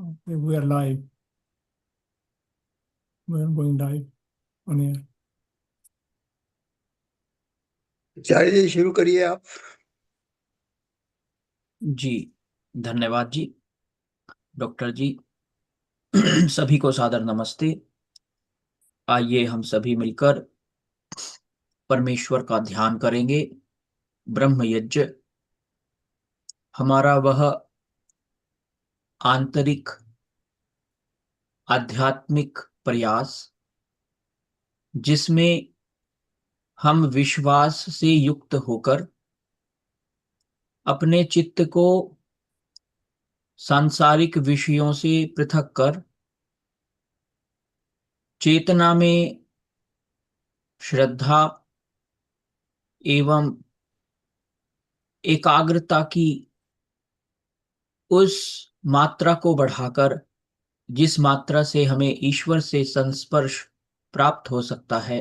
Okay, we are live. We are going live on air. चार्य जी शुरू करिए आप। जी धन्यवाद जी। डॉक्टर जी सभी को सादर नमस्ते। आइए हम सभी मिलकर परमेश्वर का ध्यान करेंगे। ब्रह्म यज्ञ हमारा वह आंतरिक आध्यात्मिक प्रयास जिसमें हम विश्वास से युक्त होकर अपने चित्त को सांसारिक विषयों से पृथक कर चेतना में श्रद्धा एवं एकाग्रता की उस मात्रा को बढ़ाकर जिस मात्रा से हमें ईश्वर से संस्पर्श प्राप्त हो सकता है,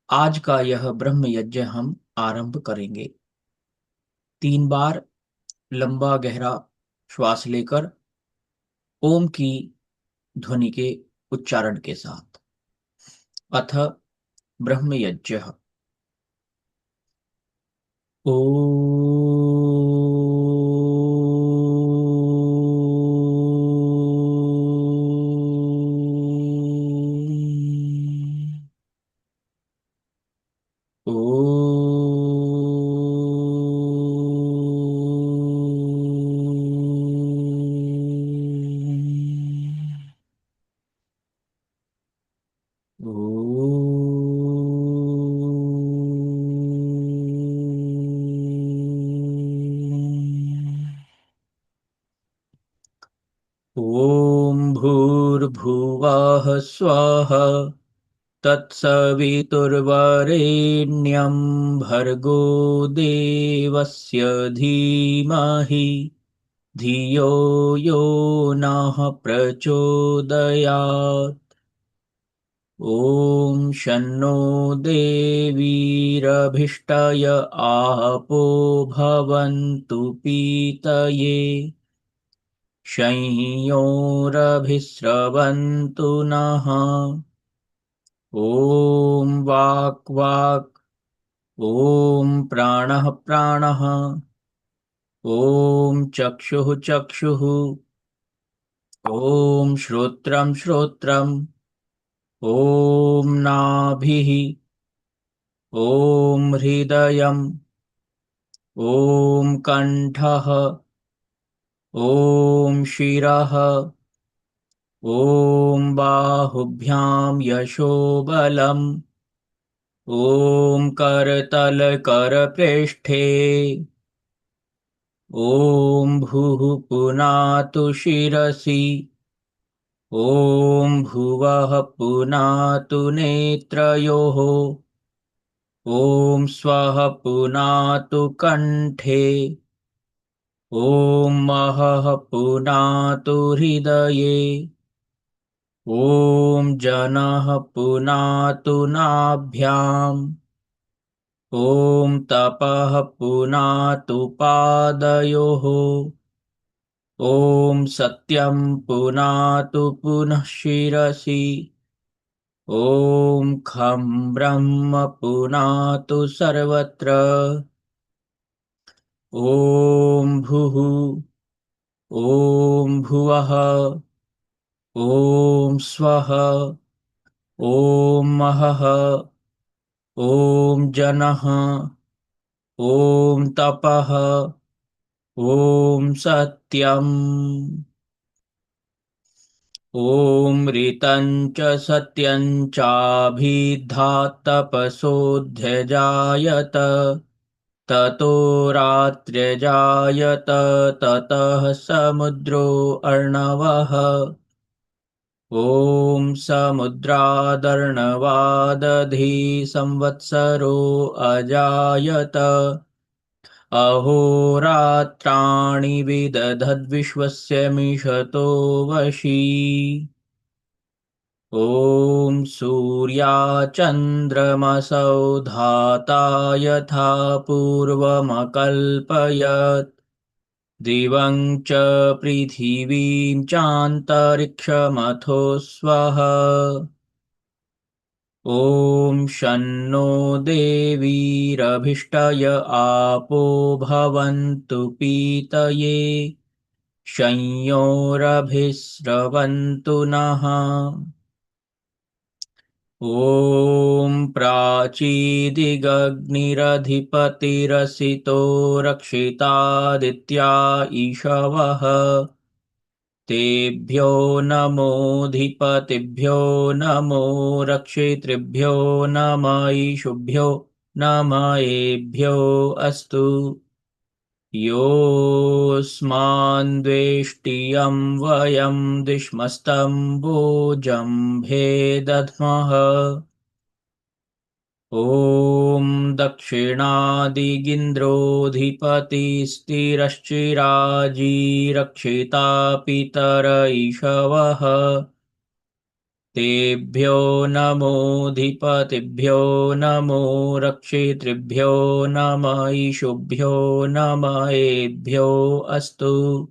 आज का यह ब्रह्म यज्ञ हम आरंभ करेंगे। 3 बार लंबा गहरा श्वास लेकर ओम की ध्वनि के उच्चारण के साथ। अथ ब्रह्म यज्ञ। ॐ भूर्भुवः स्वः तत्सवितुर्वरेण्यं भर्गो देवस्य धीमहि धियो यो नः प्रचोदयात्। ॐ शन्नो देवीरभिष्टय आपो भवन्तु पीतये शंयोरभिस्रवन्तु नः। ॐ वाक् वाक् ॐ प्राणः प्राणः ॐ चक्षुः चक्षुः ॐ श्रोत्रं श्रोत्रम् ॐ नाभिः ॐ हृदयम् ॐ कण्ठः ॐ शिरः ॐ बाहुभ्यां यशोबलम् ॐ करतलकरपृष्ठे ॐ भुः पुनातु शिरसि ॐ भुवः पुनातु नेत्रयोः ॐ स्वः पुनातु कण्ठे ॐ महः पुनातु हृदये ॐ जनः पुनातु नाभ्याम् ॐ तपः पुनातु पादयोः ॐ सत्यं पुनातु पुनः शिरसि ॐ खं ब्रह्म पुनातु सर्वत्र ॐ भुः ॐ भुवः ॐ स्वः ॐ महः ॐ जनः ॐ तपः ॐ सत्यम् ॐ ऋतं च सत्यं चाभिद्धात् तपसोऽध्यजायत ततो रात्र्यजायत ततः समुद्रो अर्णवः ॐ समुद्रादर्णवादधी संवत्सरो अजायत अहोरात्राणि विदधद्विश्वस्य मिषतो वशी ॐ सूर्याचन्द्रमसौ धाता यथा पूर्वमकल्पयत् दिवं च पृथिवीं चान्तरिक्षमथो स्वः। ॐ शन्नो देवीरभिष्टय आपो भवन्तु पीतये संयोरभिस्रवन्तु नः। ॐ प्राचीदिगग्निरधिपतिरसितो रक्षितादित्या ईशवः। तेभ्यो नमोऽधिपतिभ्यो नमो रक्षितृभ्यो नम ईशुभ्यो नम एभ्यो अस्तु। योऽस्मान्द्वेष्टियं वयं दिश्मस्तम्बोजम्भे दध्मः। ॐ दक्षिणादिगिन्द्रोऽधिपतिस्थिरश्चिराजीरक्षिता पितर ईशवः। तेभ्यो नमोऽधिपतिभ्यो नमो रक्षितृभ्यो नम ईशुभ्यो नम एभ्यो अस्तु।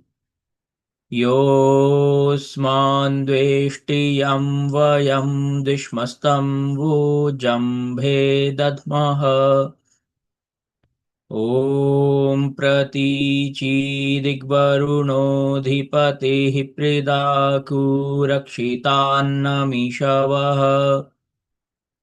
योऽस्मान्द्वेष्टियं वयं दिश्मस्तम्बोजम्भे दध्मः। ॐ प्रतीचीदिग्वरुणोऽधिपतिः प्रीदाकुरक्षितान्नमीषवः।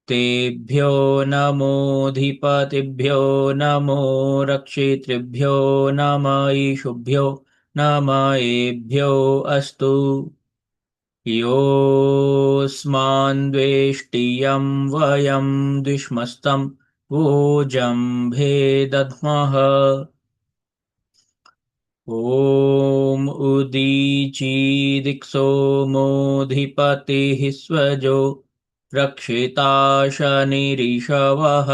तेभ्यो नमोऽधिपतिभ्यो नमो रक्षितृभ्यो नम ईशुभ्यो नम एभ्यो अस्तु। योऽस्मान्द्वेष्टियं वयं द्विष्मस्तं वोजम्भे दध्मः। ॐ उदीचीदिक्सोमोऽधिपतिः स्वजो रक्षिता शनिरिषवः।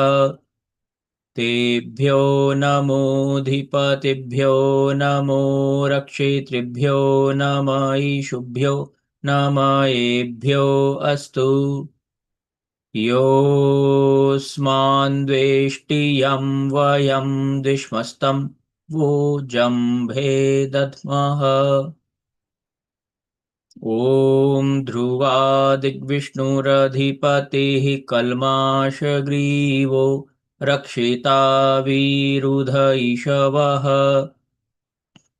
तेभ्यो नमोऽधिपतिभ्यो नमो रक्षितृभ्यो नम ईशुभ्यो नम एभ्यो अस्तु। योऽस्मान्द्वेष्टियं वयं दिश्मस्तं वोजम्भे दध्मः। ॐ ध्रुवादिग्विष्णुरधिपतिः कल्माषग्रीवो रक्षिता विरुध ईशवः।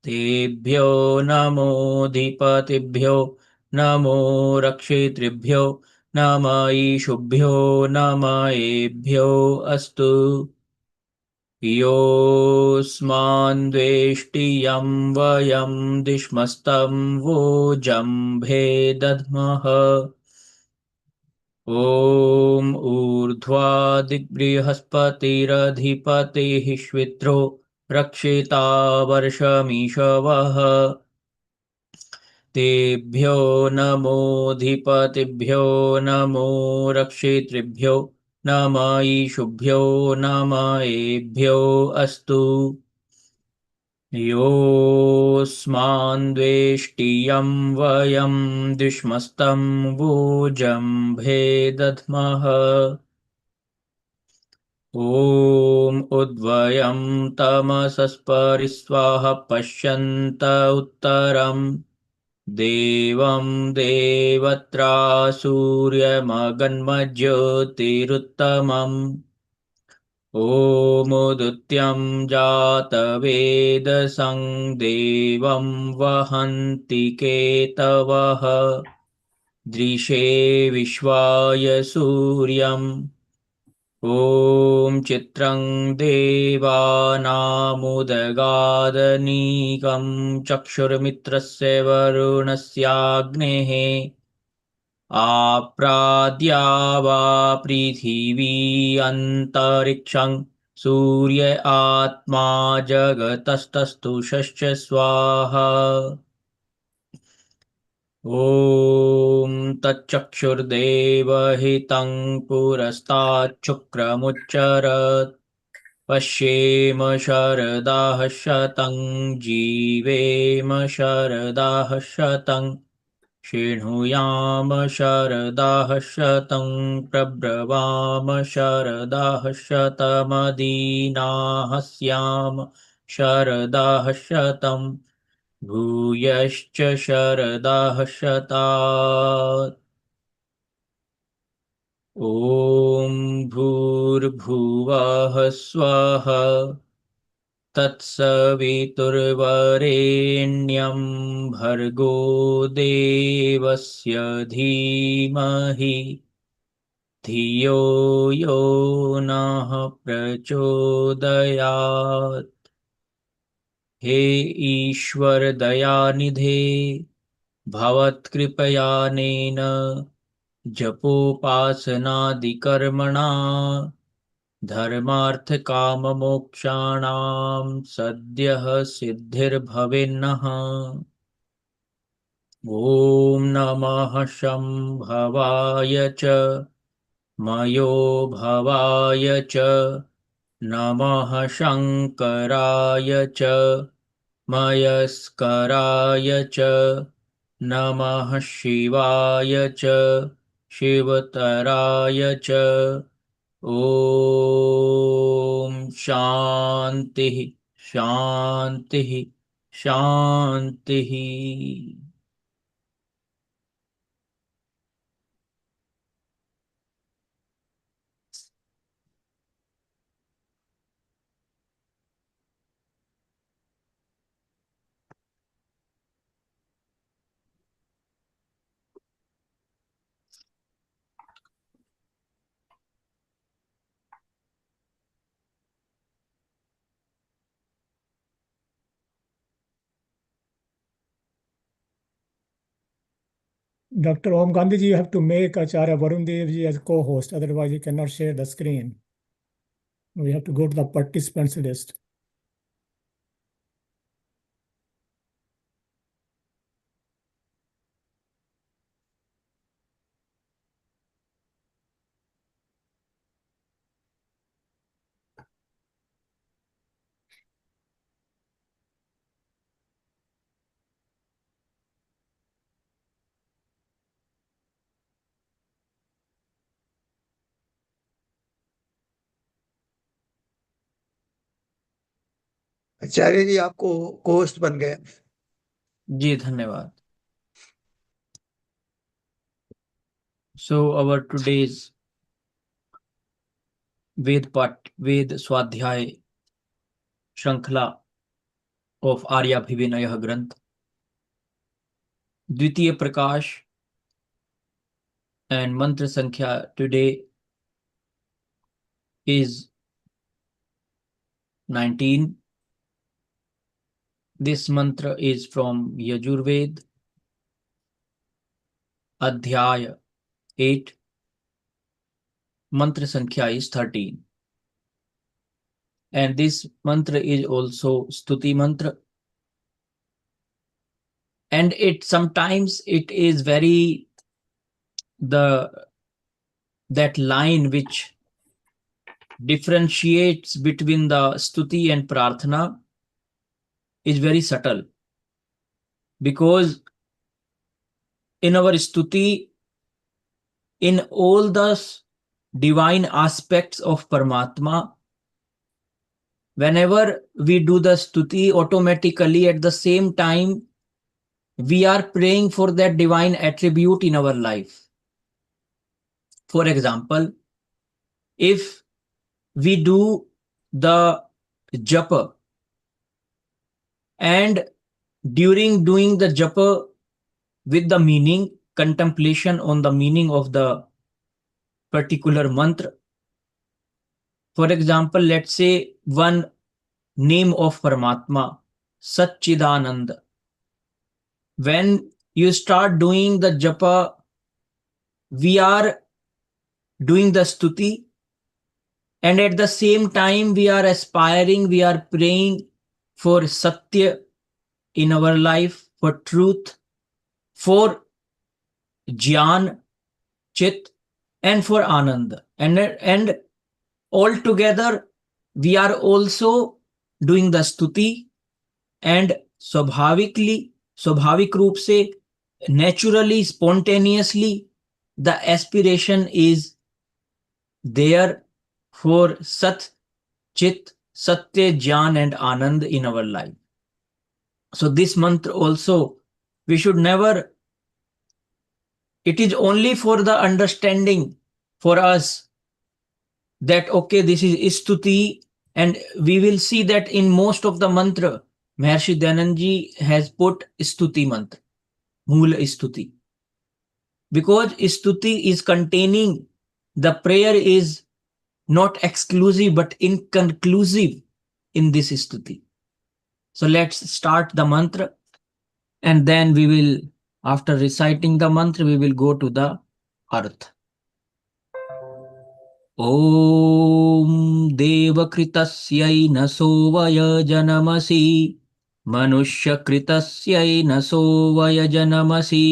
तेभ्यो नमोऽधिपतिभ्यो नमो रक्षितृभ्यो नम ईशुभ्यो नम एभ्यो अस्तु। योऽस्मान्द्वेष्टियं वयं दिश्मस्तं वोजम्भे दध्मः। ॐ ऊर्ध्वादिबृहस्पतिरधिपतिः श्वित्रो रक्षिता वर्षमीशवः। तेभ्यो नमोऽधिपतिभ्यो नमो रक्षितृभ्यो नम ईशुभ्यो नम एभ्यो अस्तु। योऽस्मान्द्वेष्टियं वयं द्विष्मस्तं वोजम्भे दध्मः। ॐ उद्वयं तमसस्परिस्वाह पश्यन्त उत्तरम् देवं देवत्रा सूर्यमगन्मज्योतिरुत्तमम्। ॐ जातवेदसं देवं वहन्ति केतवः। दृशे विश्वाय सूर्यम्। ॐ चित्रं देवानामुदगादनीकं चक्षुर्मित्रस्य वरुणस्याग्नेः। आप्राद्या वा पृथिवी अन्तरिक्षं सूर्य आत्मा जगतस्तस्तुषश्च स्वाहा। ॐ तच्चक्षुर्देवहितं पुरस्ताच्छुक्रमुच्चरत्। पश्येम शरदाः शतं जीवेम शरदाः शतं शृणुयाम शरदाः शतं प्रब्रवाम शरदाः शतमदीनाः स्याम शरदाः शतम्। भूयश्च शरदः शतात्। ॐ भूर्भुवः स्वः तत्सवितुर्वरेण्यं भर्गो देवस्य धीमहि धियो यो नः प्रचोदयात्। हे ईश्वर दयानिधे भवत्कृपयानेन जपोपासनादिकर्मणा धर्मार्थकाममोक्षाणां सद्यः सिद्धिर्भवेन्नः। ॐ नमः शम्भवाय च मयो भवाय च नमः शङ्कराय च मयस्कराय च नमः शिवाय च शिवतराय च। ॐ शान्तिः शान्तिः शान्तिः। Dr. Om Gandhi ji, you have to make Acharya Varun Dev ji as co-host, otherwise you cannot share the screen. We have to go to the participants list. आचार्य जी आपको होस्ट बन गए। जी धन्यवाद। So our today's Ved Swadhyay श्रृंखला of आर्याभिविनयः ग्रंथ द्वितीय प्रकाश and mantra sankhya today is 19. This mantra is from Yajurved, Adhyaya 8. Mantra sankhya is 13. And this mantra is also Stuti mantra. And it sometimes it is very that line which differentiates between the Stuti and Prarthana is very subtle, because in our Stuti, in all the divine aspects of Paramatma, whenever we do the Stuti, automatically at the same time we are praying for that divine attribute in our life. For example, if we do the japa, and during doing the japa with the meaning, contemplation on the meaning of the particular mantra, for example, let's say one name of Paramatma, Satchidananda. When you start doing the japa, we are doing the stuti, and at the same time we are aspiring, we are praying for Satya in our life, for truth, for Jnana, Chit, and for Anand. And all together we are also doing the stuti, and स्वाभाविक रूप से, naturally, spontaneously, the aspiration is there for Sat, Chit, Satya, Jnana and Anand in our life. So this mantra also, we should never, it is only for the understanding for us that, okay, this is Stuti, and we will see that in most of the mantra, Maharshi Dhananji has put Stuti mantra, Moola Stuti. Because Stuti is containing, the prayer is not exclusive but inconclusive in this Stuti. So let's start the mantra, and then we will, after reciting the mantra, we will go to the arth. ॐ देवकृतस्यै नसो वयजनमसि मनुष्यकृतस्यै नसो वयजनमसि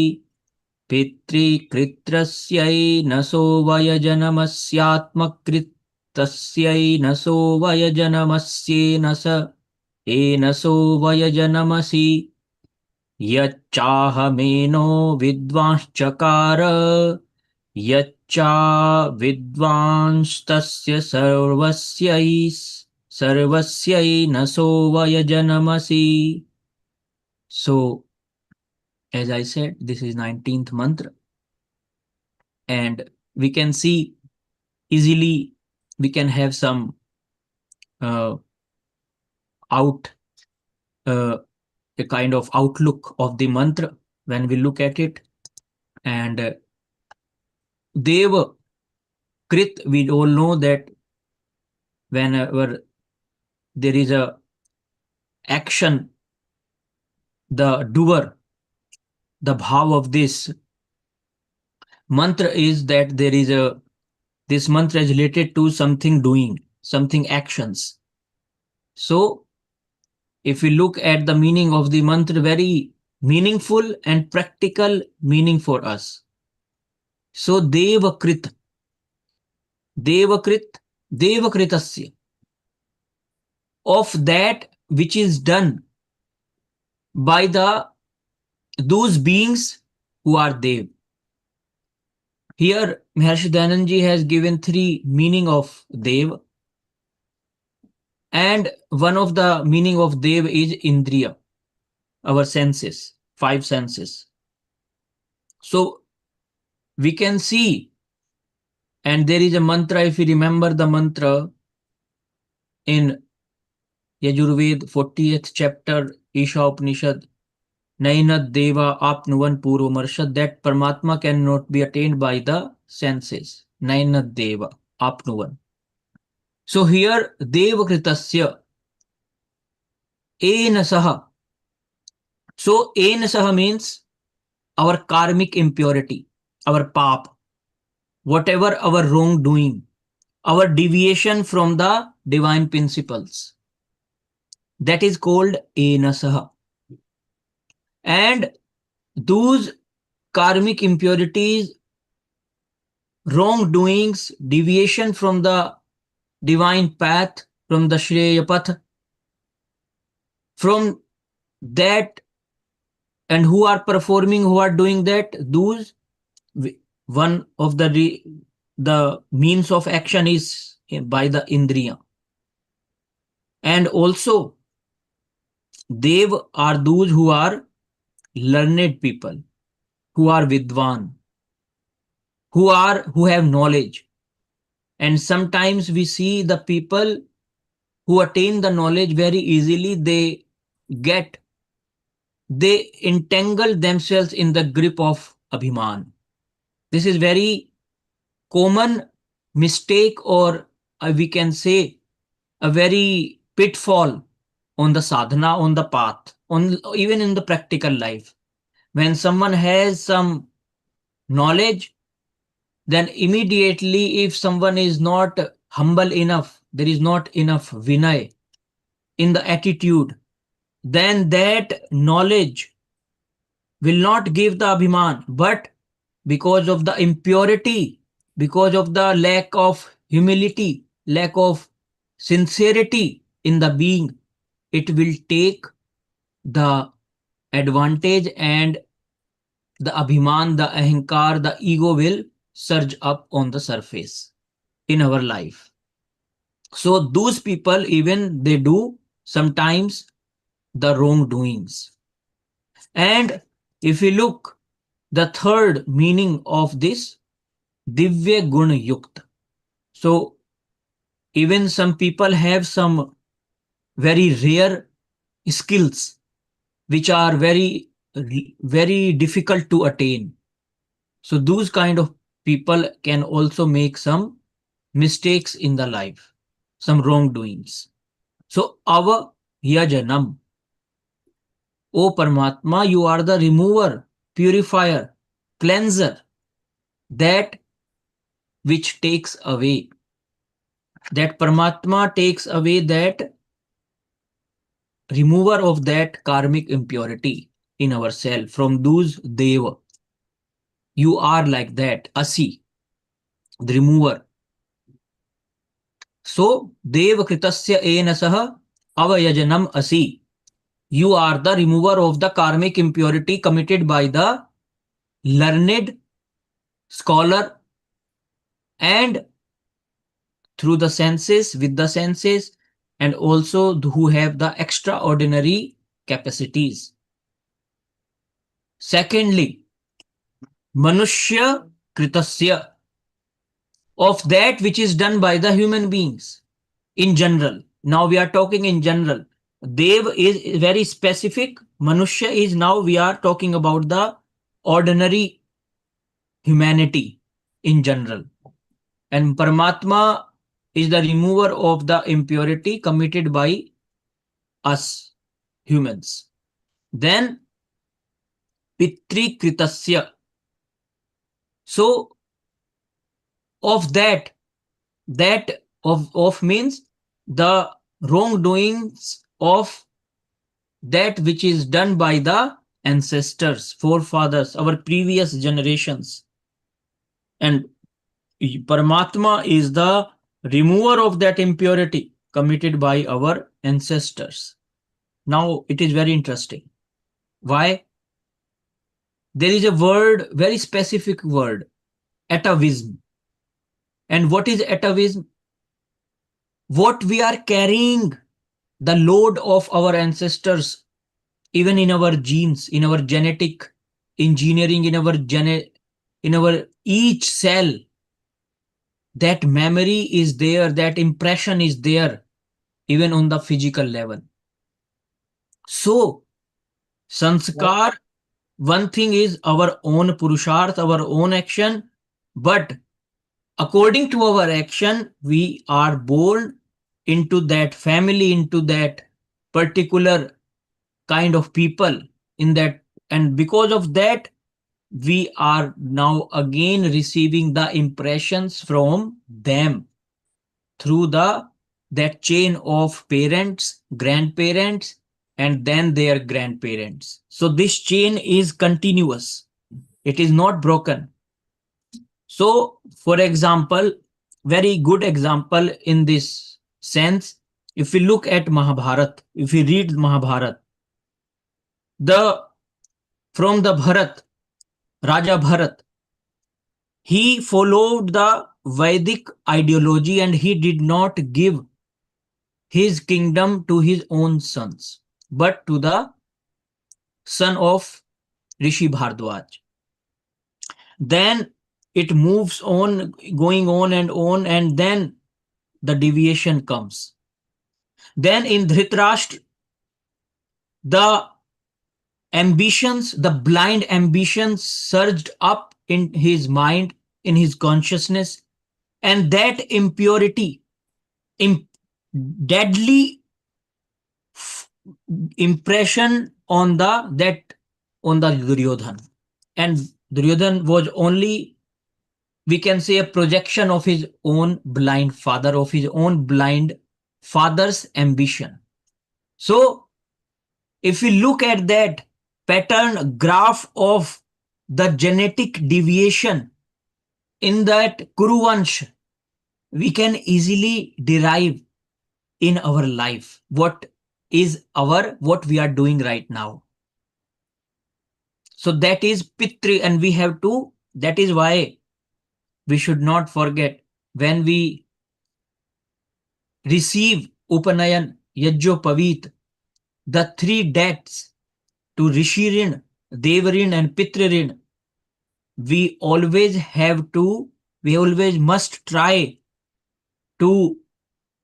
पितृकृत्रस्यै नसो वयजनमस्यात्मकृतस्यै नसो वयजनमस्येनस ENSO वयजनमसि यच्चाहमेनो विद्वांश्चकार यच्चा विद्वांस्तस्य सर्वस्यै नसो वयजनमसि. So, as I said, this is 19th mantra, and we can see easily, we can have some out a kind of outlook of the mantra when we look at it. And Deva Krit, we all know that whenever there is a action, the doer, the bhav of this mantra is that there is a, this mantra is related to something doing, something actions. So if we look at the meaning of the mantra, very meaningful and practical meaning for us. So Devakrit, Devakrit, Devakritasya, of that which is done by those beings who are Dev. Here Maharshi Dhananji has given three meaning of Dev, and one of the meaning of Dev is Indriya, our senses, five senses. So we can see, and there is a mantra, if you remember the mantra in Yajurved 40th chapter, Isha Upanishad, Nainad Deva Apnuvan Purvamarshad, that Paramatma cannot be attained by the senses. Nainad Deva Apnuvan. So here Deva Kritasya Ena Saha. So Ena Saha means our karmic impurity, our pap, whatever our wrongdoing, our deviation from the divine principles. That is called Ena Saha. And those karmic impurities, wrongdoings, deviation from the divine path, from the Shreya Path, from that, and who are performing, who are doing that, those, one of the means of action is by the Indriya. And also, Dev are those who are learned people, who are Vidwan, who have knowledge. And sometimes we see the people who attain the knowledge very easily, they entangle themselves in the grip of Abhiman. This is very common mistake, or we can say a very pitfall on the sadhana, on the path, even in the practical life. When someone has some knowledge, then immediately, if someone is not humble enough, there is not enough vinay in the attitude, then that knowledge will not give the abhiman, but because of the impurity, because of the lack of humility, lack of sincerity in the being, it will take the advantage, and the abhiman, the ahankar, the ego will surge up on the surface in our life. So those people, even they do sometimes the wrongdoings. And if we look the third meaning of this, Divya Gun Yukt. So even some people have some very rare skills which are very difficult to attain. So those kind of people can also make some mistakes in the life, some wrongdoings. So our Yajanam, O Paramatma, you are the remover, purifier, cleanser, that which takes away. That Paramatma takes away that remover of that karmic impurity in ourselves from those Deva. You are like that, Asi, the remover. So, Deva Kritasya Ena Saha Avayajanam Asi. You are the remover of the karmic impurity committed by the learned scholar and through the senses, with the senses, and also who have the extraordinary capacities. Secondly, Manushya Kritasya, of that which is done by the human beings in general. Now we are talking in general. Dev is very specific. Manushya is, now we are talking about the ordinary humanity in general. And Paramatma is the remover of the impurity committed by us humans. Then Pitri Kritasya. So of that of means the wrongdoings of that which is done by the ancestors, forefathers, our previous generations. And Paramatma is the remover of that impurity committed by our ancestors. Now it is very interesting. Why? There is a word, very specific word, atavism. And what is atavism? What we are carrying, the load of our ancestors, even in our genes, in our genetic engineering, in our each cell, that memory is there, that impression is there, even on the physical level. So, sanskar, one thing is our own purusharth, our own action, but according to our action, we are born into that family, into that particular kind of people in that, and because of that, we are now again receiving the impressions from them through that chain of parents, grandparents, and then their grandparents. So this chain is continuous. It is not broken. So, for example, very good example in this sense, if we look at Mahabharat, if we read Mahabharat, from the Bharat, Raja Bharat, he followed the Vedic ideology and he did not give his kingdom to his own sons, but to the son of Rishi Bhardwaj. Then it moves on, going on, and then the deviation comes. Then in Dhritarashtra, the ambitions, the blind ambitions surged up in his mind, in his consciousness, and that impurity, deadly impression on the Duryodhan. And Duryodhan was only, we can say, a projection of his own blind father, of his own blind father's ambition. So if we look at that pattern graph of the genetic deviation in that Kuruvansh, we can easily derive in our life what we are doing right now. So that is Pitri, and we have to, that is why we should not forget when we receive Upanayan, Yajjo Pavit, the three debts to Rishi Rin, Dev Rin and Pitra Rin, we always must try to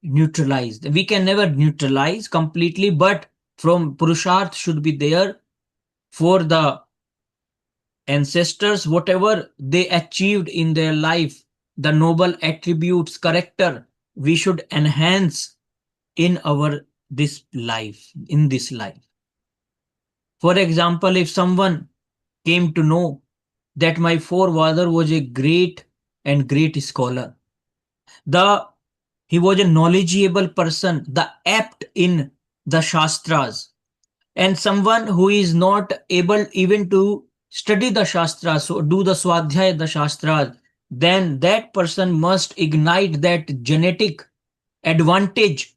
neutralize. We can never neutralize completely, but from Purusharth should be there for the ancestors, whatever they achieved in their life, the noble attributes, character, we should enhance in this life. For example, if someone came to know that my forefather was a great scholar, he was a knowledgeable person, the apt in the Shastras, and someone who is not able even to study the Shastras, so do the Swadhyaya the Shastras, then that person must ignite that genetic advantage,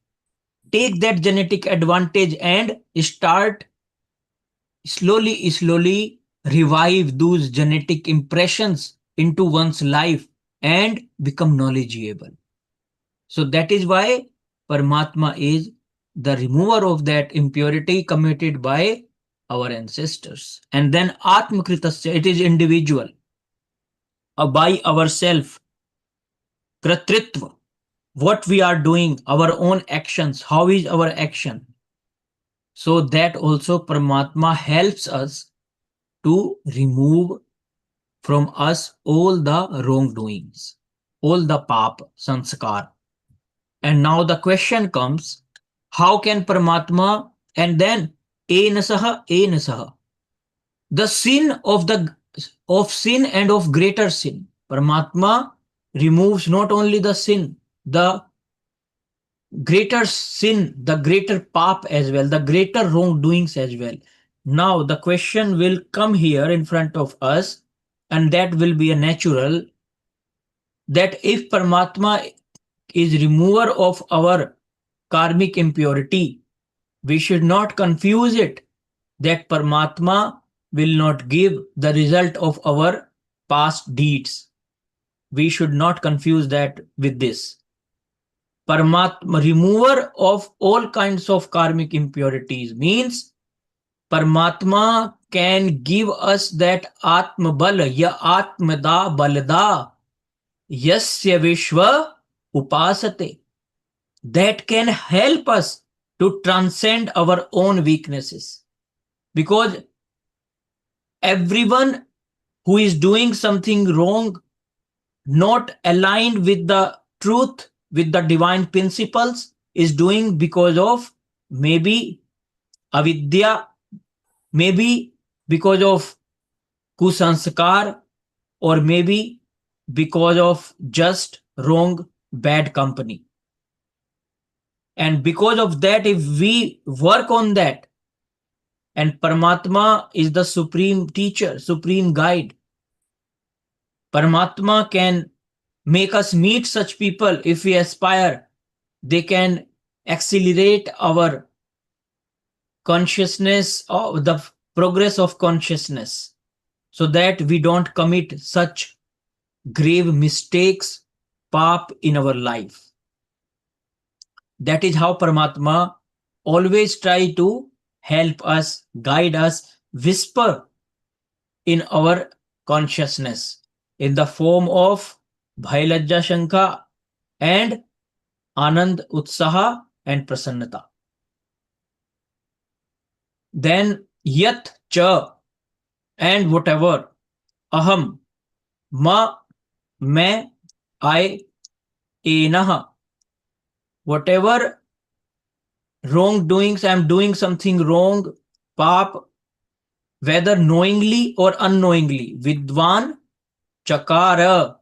take that genetic advantage and start slowly revive those genetic impressions into one's life and become knowledgeable. So that is why Paramatma is the remover of that impurity committed by our ancestors. And then Atmakritasya, it is individual, by ourself, Kratritva, what we are doing, our own actions, how is our action. So that also Paramatma helps us to remove from us all the wrongdoings, all the pap, sanskar. And now the question comes, how can Paramatma, and then enasaha, the sin of sin and of greater sin. Paramatma removes not only the sin, the greater sin, the greater pap as well, the greater wrongdoings as well. Now the question will come here in front of us, and that will be a natural, that if Paramatma is remover of our karmic impurity, we should not confuse it that Paramatma will not give the result of our past deeds. We should not confuse that with this. Paramatma, remover of all kinds of karmic impurities, means Paramatma can give us that Atma Bal, ya Atmada Balda, Yasya Vishwa Upasate, that can help us to transcend our own weaknesses. Because everyone who is doing something wrong, not aligned with the truth, with the divine principles, is doing because of maybe avidya, maybe because of kusanskar, or maybe because of just wrong, bad company. And because of that, if we work on that, and Paramatma is the supreme teacher, supreme guide, Paramatma can make us meet such people if we aspire. They can accelerate our consciousness, or the progress of consciousness, so that we don't commit such grave mistakes, pap in our life. That is how Paramatma always try to help us, guide us, whisper in our consciousness in the form of Bhailajja Shankha and Anand Utsaha and Prasannata. Then Yat Cha, and whatever, Aham, Ma, Me, I, Enaha, whatever wrongdoings, I am doing something wrong, pap, whether knowingly or unknowingly, Vidwan Chakara,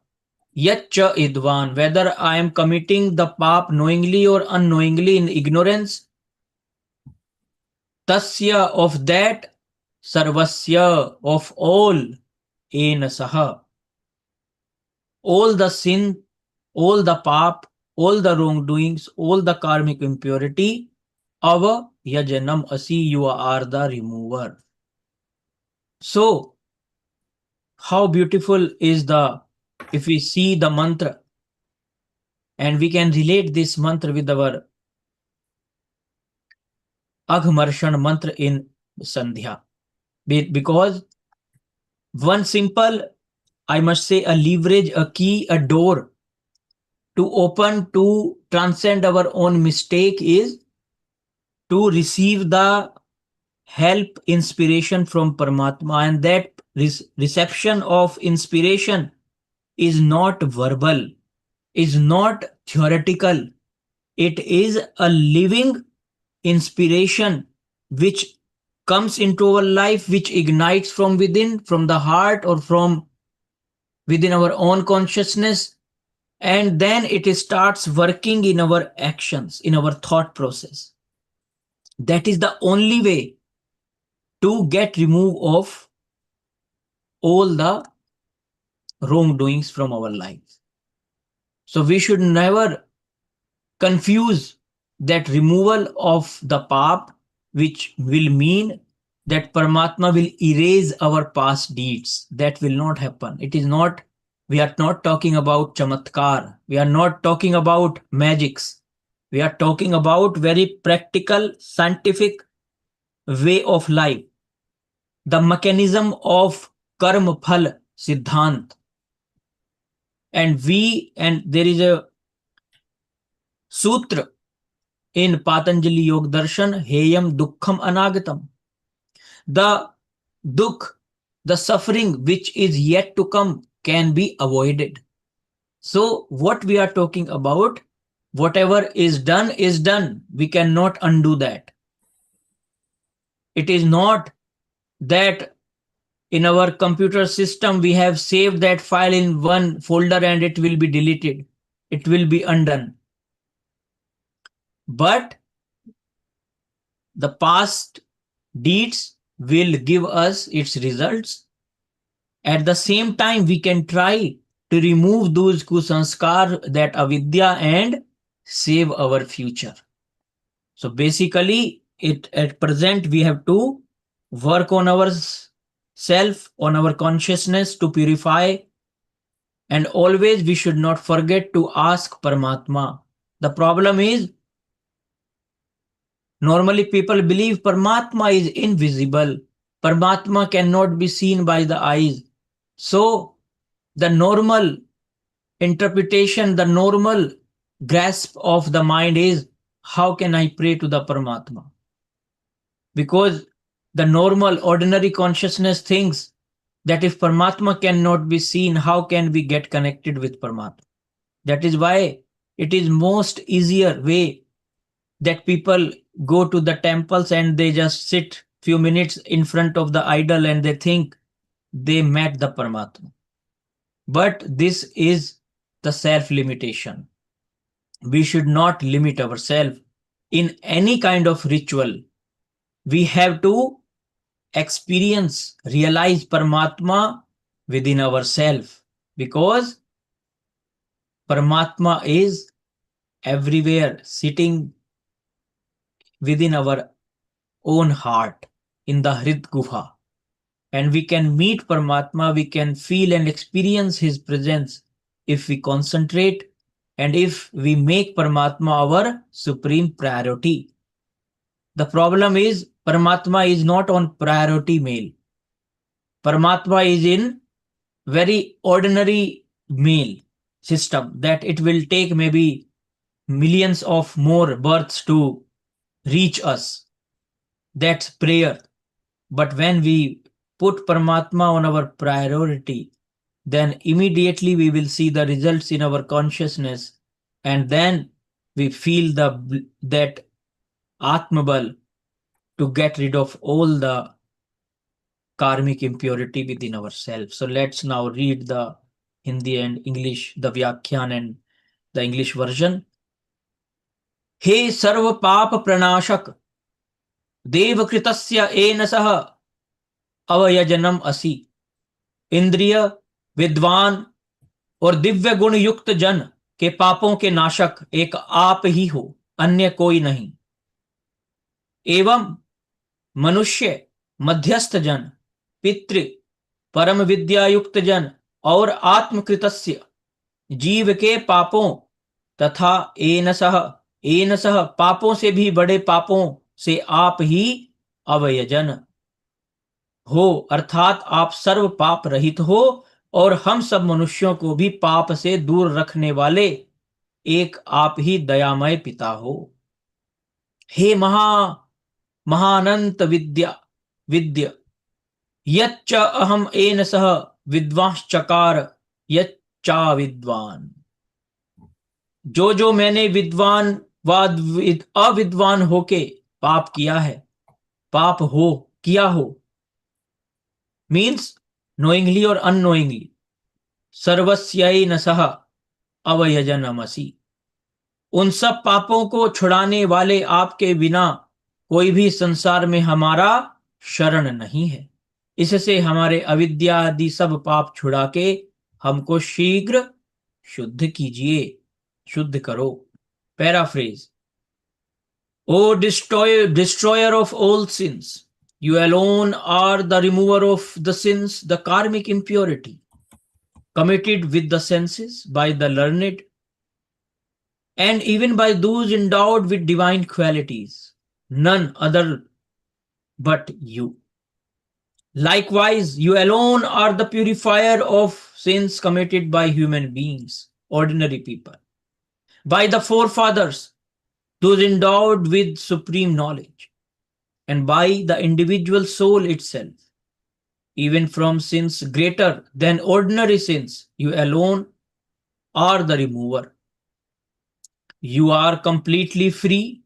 Yatcha Idvan, whether I am committing the pap knowingly or unknowingly in ignorance, Tasya, of that, Sarvasya, of all, Enasaha, all the sin, all the pap, all the wrongdoings, all the karmic impurity, Ava Yajanam Asi, you are the remover. So, how beautiful is if we see the mantra, and we can relate this mantra with our aghmarshana mantra in Sandhya. Because one simple, I must say, a leverage, a key, a door to open, to transcend our own mistake is to receive the help, inspiration from Paramatma. And that reception of inspiration is not verbal, is not theoretical. It is a living inspiration which comes into our life, which ignites from within, from the heart, or from within our own consciousness. And then it starts working in our actions, in our thought process. That is the only way to get remove of all the wrongdoings from our lives. So we should never confuse that removal of the pap, which will mean that Paramatma will erase our past deeds. That will not happen. It is not, we are not talking about chamatkar. We are not talking about magics. We are talking about very practical, scientific way of life. The mechanism of karma phal siddhant. And there is a sutra in Patanjali Yog Darshan, Heyam Dukkham Anagatam. The dukh, the suffering which is yet to come can be avoided. So what we are talking about, whatever is done is done. We cannot undo that. It is not that in our computer system we have saved that file in one folder and it will be deleted. It will be undone. But the past deeds will give us its results. At the same time, we can try to remove those kusanskar, that avidya, and save our future. So basically, at present we have to work on our self, on our consciousness to purify, and always we should not forget to ask Paramatma. The problem is, normally people believe Paramatma is invisible. Paramatma cannot be seen by the eyes. So the normal interpretation, the normal grasp of the mind is, how can I pray to the Paramatma? Because the normal ordinary consciousness thinks that if Paramatma cannot be seen, how can we get connected with Paramatma? That is why it is most easier way that people go to the temples and they just sit few minutes in front of the idol and they think they met the Paramatma. But this is the self-limitation. We should not limit ourselves in any kind of ritual. We have to experience, realize Paramatma within ourselves, because Paramatma is everywhere, sitting within our own heart, in the Hrid Guha. And we can meet Paramatma, we can feel and experience his presence if we concentrate and if we make Paramatma our supreme priority. The problem is, Paramatma is not on priority mail. Paramatma is in very ordinary mail system, that it will take maybe millions of more births to reach us. That's prayer. But when we put Paramatma on our priority, then immediately we will see the results in our consciousness, and then we feel that Atmabal to get rid of all the karmic impurity within ourselves. So let's now read the Hindi and English, the Vyakhyan and the English version. हे सर्व पाप प्रणाशक देवकृतस्य येन सह अवयजनम असि, इंद्रिय विद्वान और दिव्य गुण युक्त जन के पापों के नाशक एक आप ही हो, अन्य कोई नहीं। एवं मनुष्य, मध्यस्थ जन, पितृ, परम विद्यायुक्त जन और आत्मकृतस्य जीव के पापों तथा एन सह पापों से भी बड़े पापों से आप ही अवयजन हो, अर्थात आप सर्व पाप रहित हो और हम सब मनुष्यों को भी पाप से दूर रखने वाले एक आप ही दयामय पिता हो। हे महानंत विद्य यच्च अहम एन सह विद्वांश्चकार यच्चा विद्वान। जो मैंने विद्वान अविद्वान होके पाप किया है, पाप हो किया हो, मीन्स नोइंगली और अननोइंगली, सर्वस्यै न सह अवयजनमसि। उन सब पापों को छुड़ाने वाले आपके बिना कोई भी संसार में हमारा शरण नहीं है। इससे हमारे अविद्या आदि सब पाप छुड़ा के हमको शीघ्र शुद्ध कीजिए, शुद्ध करो। Paraphrase. O destroyer of all sins, you alone are the remover of the sins, the karmic impurity committed with the senses by the learned and even by those endowed with divine qualities, none other but you. Likewise, you alone are the purifier of sins committed by human beings, ordinary people, by the forefathers, those endowed with supreme knowledge, and by the individual soul itself. Even from sins greater than ordinary sins, you alone are the remover. You are completely free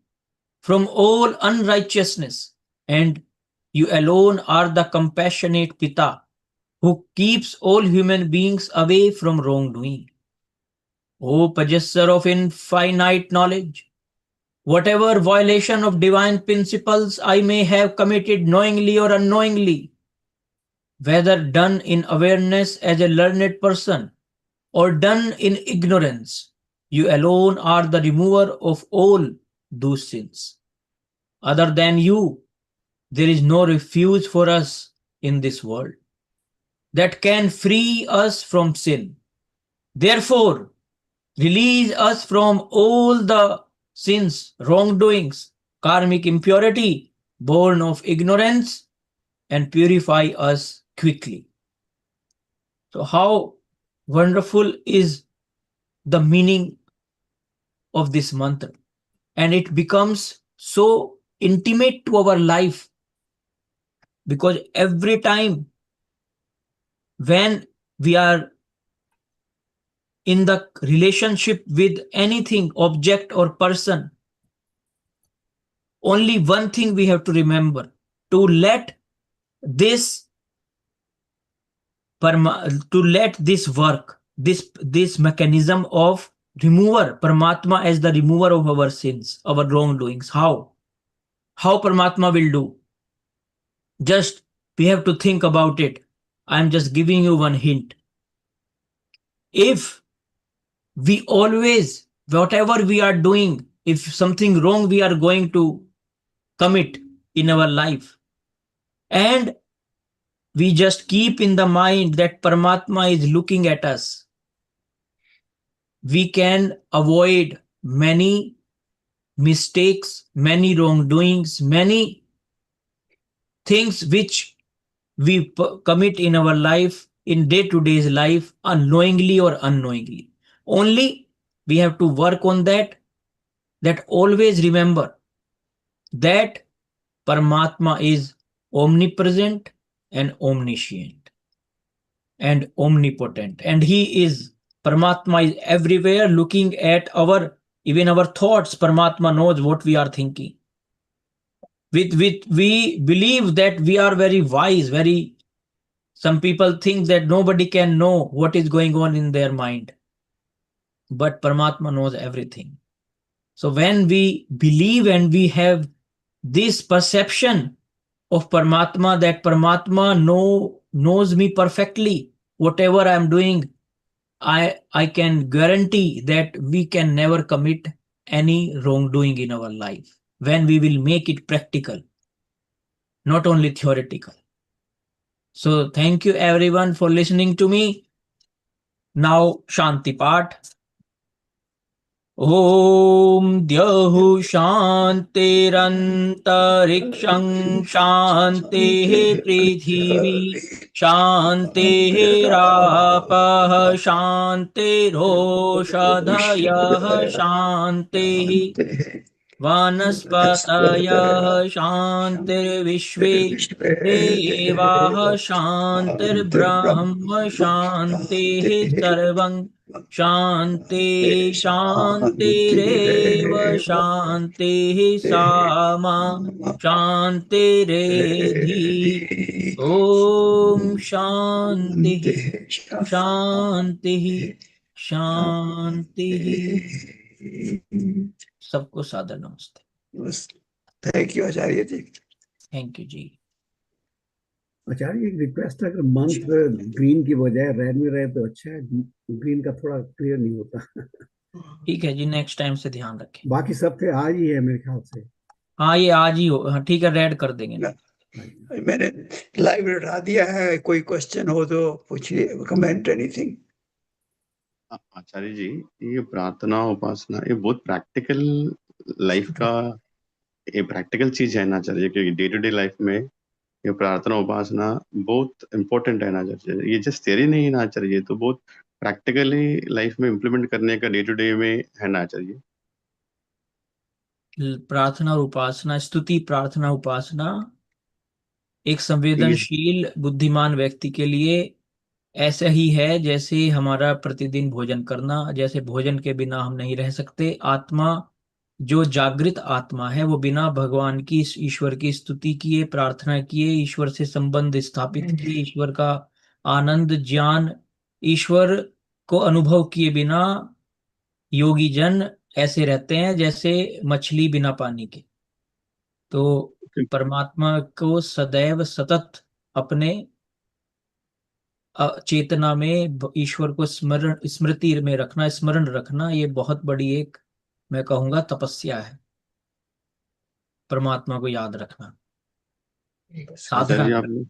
from all unrighteousness, and you alone are the compassionate Pita who keeps all human beings away from wrongdoing. O possessor of infinite knowledge, whatever violation of divine principles I may have committed knowingly or unknowingly, whether done in awareness as a learned person or done in ignorance, you alone are the remover of all those sins. Other than you, there is no refuge for us in this world that can free us from sin. Therefore, release us from all the sins, wrongdoings, karmic impurity, born of ignorance, and purify us quickly. So, how wonderful is the meaning of this mantra? And it becomes so intimate to our life because every time when we are in the relationship with anything, object or person, only one thing we have to remember: to let this work, this mechanism of remover, Paramatma as the remover of our sins, our wrongdoings. How Paramatma will do? Just we have to think about it. I'm just giving you one hint. If we always, whatever we are doing, if something wrong we are going to commit in our life, and we just keep in the mind that Paramatma is looking at us, we can avoid many mistakes, many wrongdoings, many things which we commit in our life, in day-to-day life, unknowingly or unknowingly. Only we have to work on that always remember that Paramatma is omnipresent and omniscient and omnipotent. And he is, Paramatma is everywhere looking at even our thoughts. Paramatma knows what we are thinking. We believe that we are very wise, some people think that nobody can know what is going on in their mind. But Paramatma knows everything. So when we believe and we have this perception of Paramatma, that Paramatma knows me perfectly, whatever I am doing, I can guarantee that we can never commit any wrongdoing in our life when we will make it practical, not only theoretical. So thank you everyone for listening to me. Now Shanti Part. ॐ द्यौः शान्तिरन्तरिक्षं शान्तिः पृथिवी शान्तिरापः शान्तिरोषधयः शान्तिः वनस्पतयः शान्तिर्विश्वे देवाः शान्तिर्ब्रह्म शान्तिः सर्वं शान्ति शान्तिरेव शान्तिः सामा शान्तिरेधि ॐ शान्तिः शान्तिः शान्तिः। सबको सादर नमस्ते। Thank you Acharya ji. Thank you ji. Acharya एक रिक्वेस्ट है, अगर मंत्र ग्रीन की बजाय रेड में रहे तो अच्छा है, ग्रीन का थोड़ा क्लियर नहीं होता। ठीक है जी, नेक्स्ट टाइम से ध्यान रखें। बाकी सब थे आज ही है मेरे ख्याल से। हाँ ये आज ही हो, हाँ ठीक है, रेड कर देंगे ना। मैंने लाइव उठा दिया है, कोई क्वेश्चन हो तो पूछिए, कमेंट एनीथिंग। आचार्य जी, ये प्रार्थना उपासना ये बहुत प्रैक्टिकल लाइफ का ये प्रैक्टिकल चीज है ना आचार्य, क्योंकि डे टू डे लाइफ में ये प्रार्थना उपासना बहुत इंपॉर्टेंट है ना आचार्य। ये जस्ट थियरी नहीं है ना आचार्य, ये तो बहुत प्रैक्टिकली लाइफ में इम्प्लीमेंट करने का डे टू डे में है ना आचार्य। प्रार्थना और उपासना, स्तुति प्रार्थना उपासना एक संवेदनशील बुद्धिमान व्यक्ति के लिए ऐसा ही है जैसे हमारा प्रतिदिन भोजन करना। जैसे भोजन के बिना हम नहीं रह सकते, आत्मा जो जागृत आत्मा है वो बिना भगवान की ईश्वर की स्तुति किए, प्रार्थना किए, ईश्वर से संबंध स्थापित किए, ईश्वर का आनंद ज्ञान, ईश्वर को अनुभव किए बिना योगी जन ऐसे रहते हैं जैसे मछली बिना पानी के। तो परमात्मा को सदैव सतत अपने चेतना में ईश्वर को स्मृति में रखना, स्मरण रखना, ये बहुत बड़ी एक, मैं कहूंगा, तपस्या है। परमात्मा को याद रखना साधना। आचार्य जी,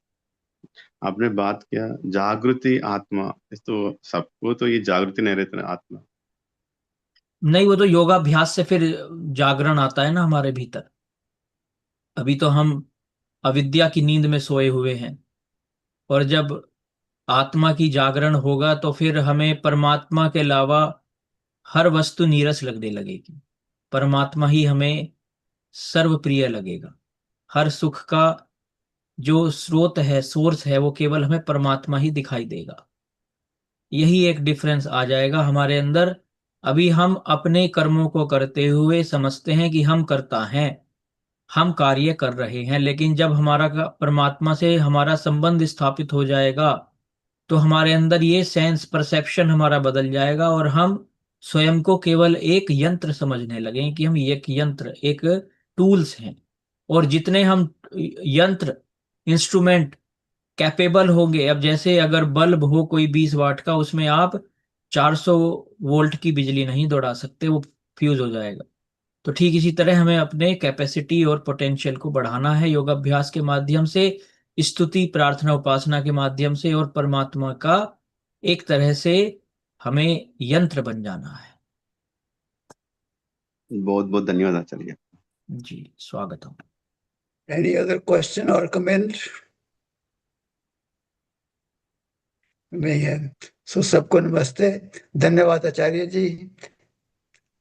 आपने बात किया जागृति आत्मा, इस तो सबको तो ये जागृति नहीं रहती ना आत्मा। नहीं, वो तो योगाभ्यास से फिर जागरण आता है ना हमारे भीतर। अभी तो हम अविद्या की नींद में सोए हुए हैं, और जब आत्मा की जागरण होगा तो फिर हमें परमात्मा के अलावा हर वस्तु नीरस लगने लगेगी। परमात्मा ही हमें सर्वप्रिय लगेगा। हर सुख का जो स्रोत है, सोर्स है, वो केवल हमें परमात्मा ही दिखाई देगा। यही एक डिफरेंस आ जाएगा हमारे अंदर। अभी हम अपने कर्मों को करते हुए समझते हैं कि हम करता हैं, हम कार्य कर रहे हैं, लेकिन जब हमारा परमात्मा से हमारा संबंध स्थापित हो जाएगा तो हमारे अंदर ये सेंस परसेप्शन हमारा बदल जाएगा, और हम स्वयं को केवल एक यंत्र समझने लगेंगे कि हम एक यंत्र, एक टूल्स हैं। और जितने हम यंत्र, इंस्ट्रूमेंट कैपेबल होंगे, अब जैसे अगर बल्ब हो कोई 20 वाट का, उसमें आप 400 वोल्ट की बिजली नहीं दौड़ा सकते, वो फ्यूज हो जाएगा। तो ठीक इसी तरह हमें अपने कैपेसिटी और पोटेंशियल को बढ़ाना है योगाभ्यास के माध्यम से, स्तुति प्रार्थना उपासना के माध्यम से, और परमात्मा का एक तरह से हमें यंत्र बन जाना है। बहुत बहुत धन्यवाद आचार्य जी, स्वागत हो। एनी अदर क्वेश्चन और कमेंट? नहीं है। सो सबको नमस्ते, धन्यवाद आचार्य जी। आई एम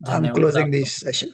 धन्यवाद क्लोजिंग आपका। This session.